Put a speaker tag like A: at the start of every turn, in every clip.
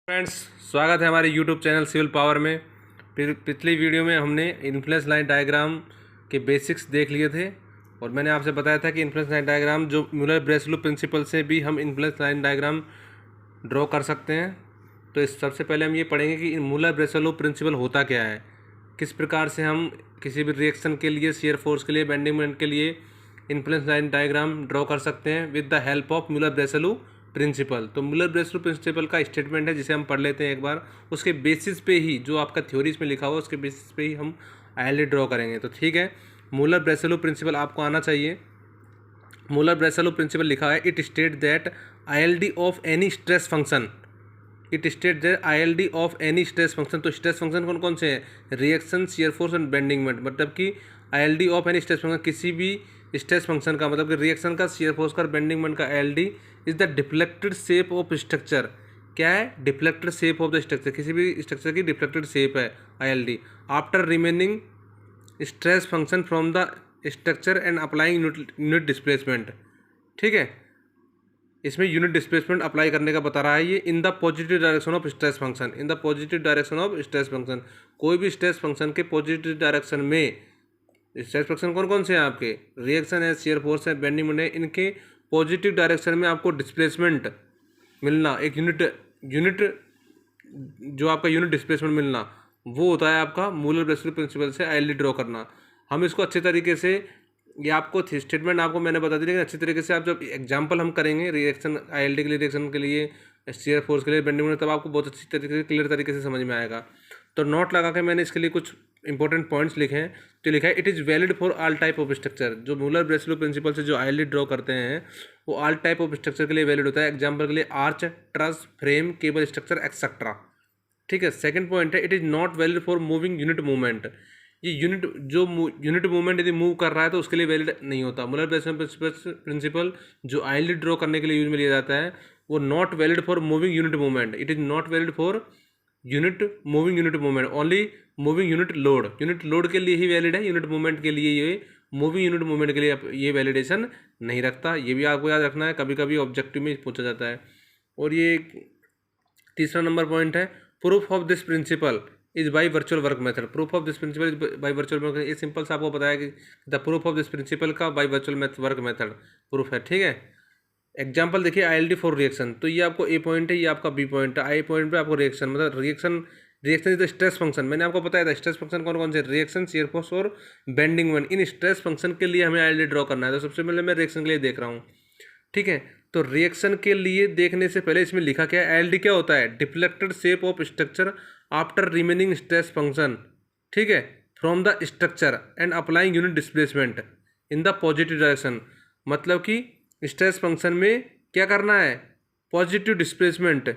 A: Friends, स्वागत है हमारे YouTube चैनल सिविल पावर में। पिछली वीडियो में हमने इन्फ्लुएंस लाइन डायग्राम के बेसिक्स देख लिए थे और मैंने आपसे बताया था कि इन्फ्लुएंस लाइन डायग्राम जो म्यूलर ब्रेसलू प्रिंसिपल से भी हम इन्फ्लुएंस लाइन डायग्राम ड्रॉ कर सकते हैं। तो इस सबसे पहले हम ये पढ़ेंगे कि म्यूलर ब्रेसलू प्रिंसिपल होता क्या है, किस प्रकार से हम किसी भी रिएक्शन के लिए, शियर फोर्स के लिए, बेंडिंग मोमेंट के लिए इन्फ्लुएंस लाइन डायग्राम ड्रॉ कर सकते हैं with the help of Muller Breslau principle. तो म्यूलर ब्रेसलू प्रिंसिपल का स्टेटमेंट है जिसे हम पढ़ लेते हैं एक बार। उसके बेसिस पे ही जो आपका थ्योरीज में लिखा हुआ उसके बेसिस पे ही हम आईएलडी ड्रॉ करेंगे। तो ठीक है, म्यूलर ब्रेसलू प्रिंसिपल आपको आना चाहिए। म्यूलर ब्रेसलू प्रिंसिपल लिखा है, it state that ILD of any stress function, it state that ILD of any stress function. तो स्ट्रेस फंक्शन कौन कौन से हैं? Reaction, shear force and bending moment. मतलब कि ILD of any stress function, किसी भी स्ट्रेस फंक्शन का, मतलब कि रिएक्शन का, शियर फोर्स का, बेंडिंग मोमेंट का ILD is the deflected shape of structure. क्या है? Deflected shape of the structure, किसी भी स्ट्रक्चर की डिफ्लेक्टेड शेप है ILD. After remaining stress function from the structure and applying unit displacement. ठीक है, इसमें यूनिट डिस्प्लेसमेंट अप्लाई करने का बता रहा है ये। In the positive direction of stress function, in the positive direction of stress function. कोई भी स्ट्रेस फंक्शन के पॉजिटिव डायरेक्शन में, स्ट्रेस फंक्शन कौन कौन से हैं आपके? रिएक्शन है, शियर फोर्स है, बेंडिंग मोमेंट है। इनके पॉजिटिव डायरेक्शन में आपको डिस्प्लेसमेंट मिलना, एक यूनिट जो आपका यूनिट डिस्प्लेसमेंट मिलना, वो होता है आपका म्यूलर ब्रेसलू प्रिंसिपल से आईएलडी ड्रॉ करना। हम इसको अच्छे तरीके से, ये आपको स्टेटमेंट आपको मैंने बता दी, लेकिन अच्छी तरीके से आप जब एग्जांपल हम करेंगे रिएक्शन, आईएलडी के लिए, रिएक्शन के लिए, शियर फोर्स के लिए, बेंडिंग मोमेंट, तब आपको बहुत अच्छी तरीके से, क्लियर तरीके से समझ में आएगा। तो नोट लगा के मैंने इसके लिए कुछ इंपॉर्टेंट पॉइंट्स लिखे हैं। तो लिखा है, it is valid for all type of structure. जो म्यूलर ब्रेसलू प्रिंसिपल से जो आईएलडी ड्रॉ करते हैं वो ऑल टाइप ऑफ स्ट्रक्चर के लिए वैलिड होता है। एग्जाम्पल के लिए arch, truss, frame, cable structure etcetera. ठीक है, सेकंड पॉइंट है, it is not valid for moving unit movement. ये यूनिट मूवमेंट यदि मूव कर रहा है तो उसके लिए वैलिड नहीं होता। म्यूलर ब्रेसलू प्रिंसिपल जो आईएलडी ड्रॉ करने के लिए यूज में लिया जाता है वो not valid for moving unit movement. It is not valid for moving unit movement, only moving unit load. Unit load के लिए ही वैलिड है, यूनिट मूवमेंट के लिए ये, मूविंग यूनिट मूवमेंट के लिए ये वैलिडेशन नहीं रखता। ये भी आपको याद रखना है, कभी कभी ऑब्जेक्टिव में पूछा जाता है। और ये तीसरा नंबर पॉइंट है, proof of this principle is by virtual work method. Proof of this principle is by virtual work. ये सिंपल से आपको बताया कि the proof of this principle का by virtual work method proof है। ठीक है, एग्जाम्पल देखिए, आईएलडी फॉर रिएक्शन। तो ये आपको ए पॉइंट है, ये आपका बी पॉइंट है। आई पॉइंट पे आपको रिएक्शन, मतलब reaction is the stress function. मैंने आपको बताया था स्ट्रेस फंक्शन कौन कौन से, रिएक्शन, शियर फोर्स और बेंडिंग मोमेंट। इन स्ट्रेस फंक्शन के लिए हमें आईएलडी ड्रॉ करना है। तो सबसे पहले मैं रिएक्शन के लिए देख रहा हूँ। ठीक है, तो रिएक्शन के लिए देखने से पहले इसमें लिखा क्या है, आईएलडी क्या होता है? Deflected shape of structure after remaining stress function. ठीक है, from the structure and applying unit displacement in the positive direction. मतलब कि स्ट्रेस फंक्शन में क्या करना है? Positive displacement,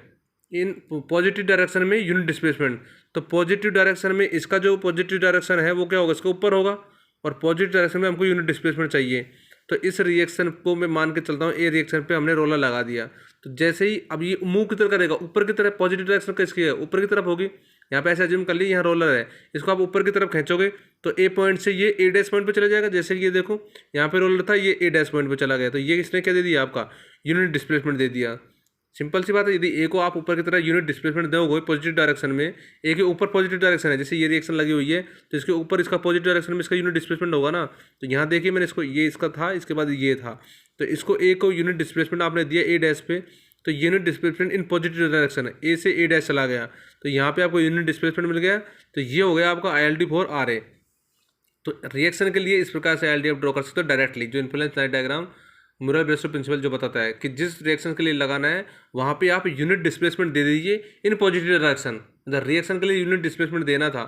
A: in positive direction में यूनिट डिस्प्लेसमेंट। तो पॉजिटिव डायरेक्शन में इसका जो पॉजिटिव डायरेक्शन है वो क्या होगा? इसके ऊपर होगा। और पॉजिटिव डायरेक्शन में हमको यूनिट डिस्प्लेसमेंट चाहिए। तो इस रिएक्शन को मैं मान के चलता हूँ, ए रिएक्शन पे हमने रोलर लगा दिया। तो जैसे ही अब ये मूव की तरफ करेगा, ऊपर की तरफ, पॉजिटिव डायरेक्शन किसकी है? ऊपर की तरफ होगी। यहाँ पे ऐसे अज्यूम कर ली, यहाँ रोलर है, इसको आप ऊपर की तरफ खींचोगे तो ए पॉइंट से ये ए डैश पॉइंट पे चला जाएगा। जैसे कि ये देखो, यहाँ पे रोलर था, ये ए डैश पॉइंट पे चला गया। तो ये इसने क्या दे दिया? आपका यूनिट डिस्प्लेसमेंट दे दिया। सिंपल सी बात है, यदि ए को आप ऊपर की तरह यूनिट डिस्प्लेसमेंट दोगे पॉजिटिव डायरेक्शन में, ए के ऊपर पॉजिटिव डायरेक्शन है, जैसे ये रिएक्शन लगी हुई है तो इसके ऊपर इसका पॉजिटिव डायरेक्शन में इसका यूनिट डिस्प्लेसमेंट होगा ना। तो यहाँ देखिए, मैंने इसको, ये इसका था, इसके बाद ये था, तो इसको ए को यूनिट डिस्प्लेसमेंट आपने दिया ए डैश पे, तो unit displacement in positive direction है, ए से ए डैश चला गया, तो यहाँ पे आपको यूनिट डिस्प्लेसमेंट मिल गया। तो ये हो गया आपका आईएलडी फॉर आर ए। तो रिएक्शन के लिए इस प्रकार से आईएलडी आप ड्रॉ कर सकते हो डायरेक्टली। जो influence line diagram Muller Breslau principle जो बताता है कि जिस रिएक्शन के लिए लगाना है वहाँ पे आप यूनिट डिस्प्लेसमेंट दे दीजिए इन पॉजिटिव डायरेक्शन। मतलब रिएक्शन के लिए यूनिट डिस्प्लेसमेंट देना था,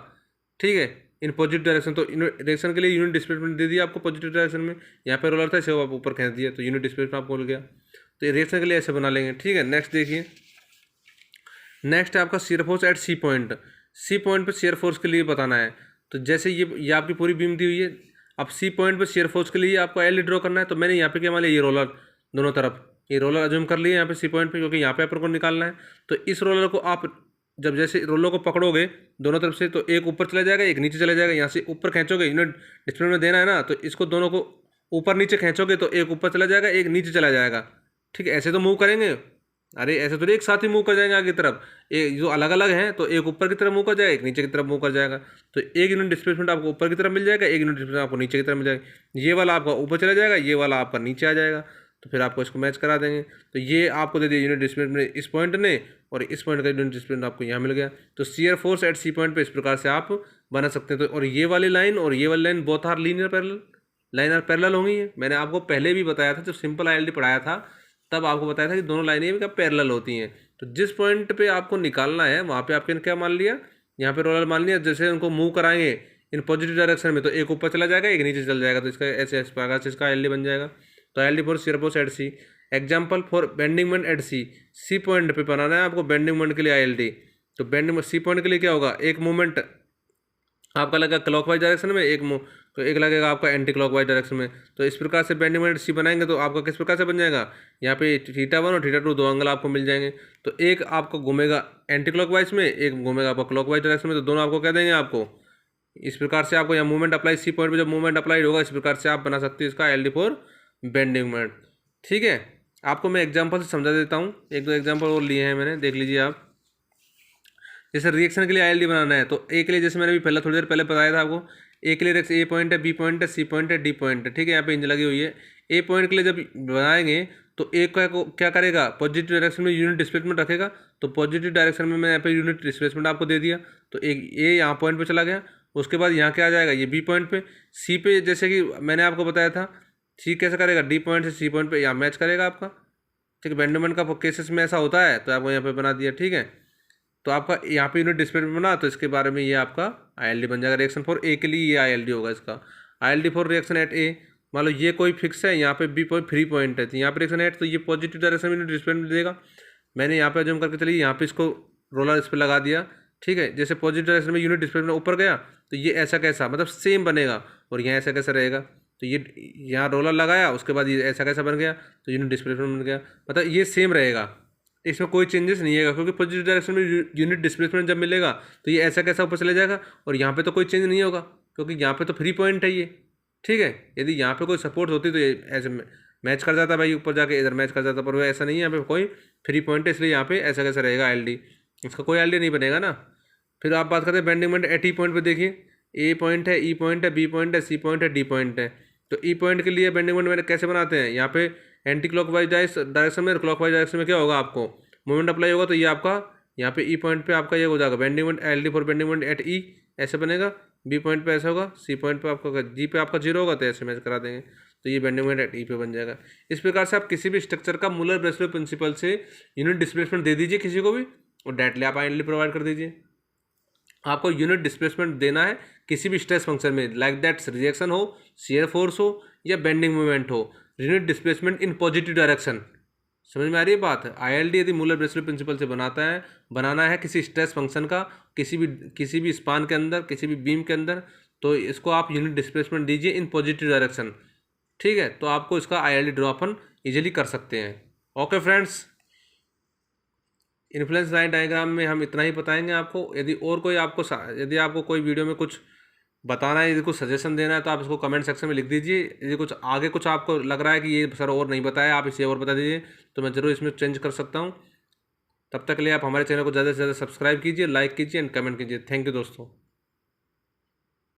A: ठीक है, इन पॉजिटिव डायरेक्शन। तो रिएक्शन के लिए यूनिट डिस्प्लेसमेंट दे दिया आपको पॉजिटिव डायरेक्शन में। यहाँ पे रोलर था, इसे आप ऊपर खींच दिया तो यूनिट डिस्प्लेसमेंट आपको मिल गया। तो रिएक्शन के लिए ऐसे बना लेंगे। ठीक है, नेक्स्ट देखिए, नेक्स्ट है आपका shear force at C point. C point पर शियर फोर्स के लिए बताना है। तो जैसे ये आपकी पूरी बीम दी हुई है, अब सी पॉइंट पर शेयर फोर्स के लिए आपको एल ड्रॉ करना है। तो मैंने यहाँ पे क्या मान लिया, ये रोलर दोनों तरफ, ये रोलर अज्यूम कर लिए यहाँ पे सी पॉइंट पे, क्योंकि यहाँ पे अपन को निकालना है। तो इस रोलर को आप जब जैसे रोलर को पकड़ोगे दोनों तरफ से, तो एक ऊपर चला जाएगा, एक नीचे चला जाएगा। यहाँ से ऊपर खींचोगे, यूनिट डिस्प्लेसमेंट में देना है ना, तो इसको दोनों को ऊपर नीचे खींचोगे तो एक ऊपर चला जाएगा, एक नीचे चला जाएगा। ठीक है, ऐसे तो मूव करेंगे, अरे ऐसे तो एक साथ ही मूव कर जाएंगे आगे की तरफ, एक जो अलग अलग हैं तो एक ऊपर की तरफ मूव कर जाएगा, एक नीचे की तरफ मूव कर जाएगा। तो एक यूनिट डिस्प्लेसमेंट आपको ऊपर की तरफ मिल जाएगा, एक यूनिट डिस्प्लेसमेंट आपको नीचे की तरफ मिल जाएगा। ये वाला आपका ऊपर चला जाएगा, ये वाला आपका नीचे आ जाएगा। तो फिर आपको इसको मैच करा देंगे। तो ये आपको दे दिया यूनिट डिस्प्लेसमेंट इस पॉइंट ने, और इस पॉइंट का यूनिट डिस्प्लेसमेंट आपको यहाँ मिल गया। तो shear force at C point पे इस प्रकार से आप बना सकते हैं। तो और ये वाली लाइन और ये वाली line both are linear parallel, line are parallel होंगी। मैंने आपको पहले भी बताया था, जब सिंपल आईएलडी पढ़ाया था तब आपको बताया था कि दोनों लाइनें भी पैरेलल होती हैं। तो जिस पॉइंट पे आपको निकालना है वहाँ पे आपने क्या मान लिया, यहाँ पे रोलर मान लिया। जैसे उनको मूव कराएंगे इन पॉजिटिव डायरेक्शन में तो एक ऊपर चला जाएगा, एक नीचे चल जाएगा। तो इसका ऐसे इस प्रकार से इसका आईएलडी बन जाएगा। तो ILD for shear force at C. Example for bending moment at C, C point पे बनाना है आपको बेंडिंग मोमेंट के लिए आईएलडी। तो बेंडिंग सी पॉइंट के लिए क्या होगा, एक मूवमेंट आपका लगेगा क्लॉकवाइज डायरेक्शन में, तो एक लगेगा आपका एंटी क्लॉकवाइज डायरेक्शन में। तो इस प्रकार से बेंडिंग मोमेंट सी बनाएंगे तो आपका किस प्रकार से बन जाएगा, यहाँ पे θ1 और θ2 दो एंगल आपको मिल जाएंगे। तो एक आपको घूमेगा एंटी क्लॉकवाइज में, एक घूमेगा आपका क्लॉकवाइज डायरेक्शन में। तो दोनों आपको कह देंगे आपको इस प्रकार से आपको यहाँ मूवमेंट अप्लाई सी पॉइंट पर जब मूवमेंट अप्लाइड होगा इस प्रकार से आप बना सकते हैं इसका आईएलडी फॉर बेंडिंग मोमेंट। ठीक है, आपको मैं एग्जाम्पल से समझा देता हूँ। एक दो एग्जाम्पल और लिए हैं मैंने, देख लीजिए आप। जैसे रिएक्शन के लिए आईएलडी बनाना है तो ए के लिए जैसे मैंने भी पहले थोड़ी देर पहले बताया था आपको, ए के लिए रिएक्शन ए पॉइंट है, बी पॉइंट है, सी पॉइंट है, डी पॉइंट है। ठीक है, यहाँ पे इंजन लगी हुई है। ए पॉइंट के लिए जब बनाएंगे तो ए का क्या करेगा, पॉजिटिव डायरेक्शन में यूनिट डिस्प्लेसमेंट रखेगा। तो पॉजिटिव डायरेक्शन में मैं यहाँ पे यूनिट डिस्प्लेसमेंट आपको दे दिया। तो एक ए यहाँ पॉइंट पे चला गया, उसके बाद यहाँ क्या आ जाएगा, ये बी पॉइंट पे। सी पे जैसे कि मैंने आपको बताया था, सी कैसे करेगा, डी पॉइंट से सी पॉइंट पे यहाँ मैच करेगा आपका। ठीक है, बेंडोमेंट का केसेस में ऐसा होता है तो आपको यहाँ पे बना दिया। ठीक है, तो आपका यहाँ पे यूनिट डिस्प्लेसमेंट बना, तो इसके बारे में ये आपका आईएलडी बन जाएगा। रिएक्शन फॉर ए के लिए ये आईएलडी होगा इसका। आईएलडी फॉर रिएक्शन एट ए, मान लो ये कोई फिक्स है, यहाँ पे बी कोई फ्री पॉइंट है, तो यहाँ पे रिएक्शन एट, तो ये पॉजिटिव डायरेक्शन में यूनिट डिस्प्लेसमेंट देगा। मैंने यहाँ पे जम करके चलिए यहाँ पे इसको रोलर इस पर लगा दिया। ठीक है, जैसे पॉजिटिव डायरेक्शन में यूनिट डिस्प्लेसमेंट ऊपर गया तो ये ऐसा कैसा, मतलब सेम बनेगा। और यहाँ ऐसा कैसा रहेगा, तो ये यहाँ रोलर लगाया उसके बाद ये ऐसा कैसा बन गया, तो यूनिट डिस्प्लेसमेंट बन गया। मतलब ये सेम रहेगा, इसमें कोई चेंजेस नहीं है, क्योंकि पॉजिटिव डायरेक्शन में यूनिट डिस्प्लेसमेंट जब मिलेगा तो ये ऐसा कैसा ऊपर चले जाएगा, और यहाँ पे तो कोई चेंज नहीं होगा क्योंकि यहाँ पे तो फ्री पॉइंट है ये। ठीक है, यदि यहाँ पे कोई सपोर्ट होती तो ये ऐसे मैच कर जाता भाई, ऊपर जाके इधर मैच कर जाता, पर वो ऐसा नहीं है, यहाँ पे कोई फ्री पॉइंट है, इसलिए यहाँ पे ऐसा कैसा रहेगा आईएलडी, इसका कोई आईएलडी नहीं बनेगा ना। फिर आप बात करते हैं bending moment at E point पर। देखिए ए पॉइंट है, ई पॉइंट है, बी पॉइंट है, सी पॉइंट है, डी पॉइंट है। तो ई पॉइंट के लिए बेंडिंग मोमेंट कैसे बनाते हैं, यहाँ पे एंटी क्लॉकवाइज डायरेक्शन में, क्लॉकवाइज डायरेक्शन में क्या होगा, आपको मोमेंट अप्लाई होगा। तो ये आपका यहाँ पे ई पॉइंट पे आपका ये हो जाएगा bending moment ILD for bending moment at E, ऐसे बनेगा। बी पॉइंट पे ऐसा होगा, सी पॉइंट पे आपका, जी पे आपका जीरो होगा तो ऐसे मैच करा देंगे, तो ये बेंडिंग मोमेंट एट ई पे बन जाएगा। इस प्रकार से आप किसी भी स्ट्रक्चर का मूलर ब्रेसलेट प्रिंसिपल से यूनिट डिस्प्लेसमेंट दे दीजिए किसी को भी, और डायरेक्टली आप आईएलडी प्रोवाइड कर दीजिए। आपको यूनिट डिस्प्लेसमेंट देना है किसी भी स्ट्रेस फंक्शन में, लाइक दैट रिएक्शन हो, शियर फोर्स हो या बेंडिंग मूवमेंट हो, unit displacement in positive direction. समझ में आ रही है बात। आईएलडी यदि मूलर ब्रेसलेट प्रिंसिपल से बनाना है किसी स्ट्रेस फंक्शन का, किसी भी स्पान के अंदर, किसी भी बीम के अंदर, तो इसको आप यूनिट डिस्प्लेसमेंट दीजिए इन पॉजिटिव डायरेक्शन। ठीक है, तो आपको इसका आईएलडी ड्रॉ अपन ईजिली कर सकते हैं। Okay friends, influence line diagram में हम इतना ही बताएंगे आपको। यदि आपको कोई वीडियो में कुछ बताना है, यदि कुछ सजेशन देना है तो आप इसको कमेंट सेक्शन में लिख दीजिए। यदि कुछ आगे कुछ आपको लग रहा है कि ये सर और नहीं बताया, आप इसे और बता दीजिए, तो मैं ज़रूर इसमें चेंज कर सकता हूँ। तब तक के लिए आप हमारे चैनल को ज़्यादा से ज़्यादा सब्सक्राइब कीजिए, लाइक कीजिए एंड कमेंट कीजिए। थैंक यू दोस्तों।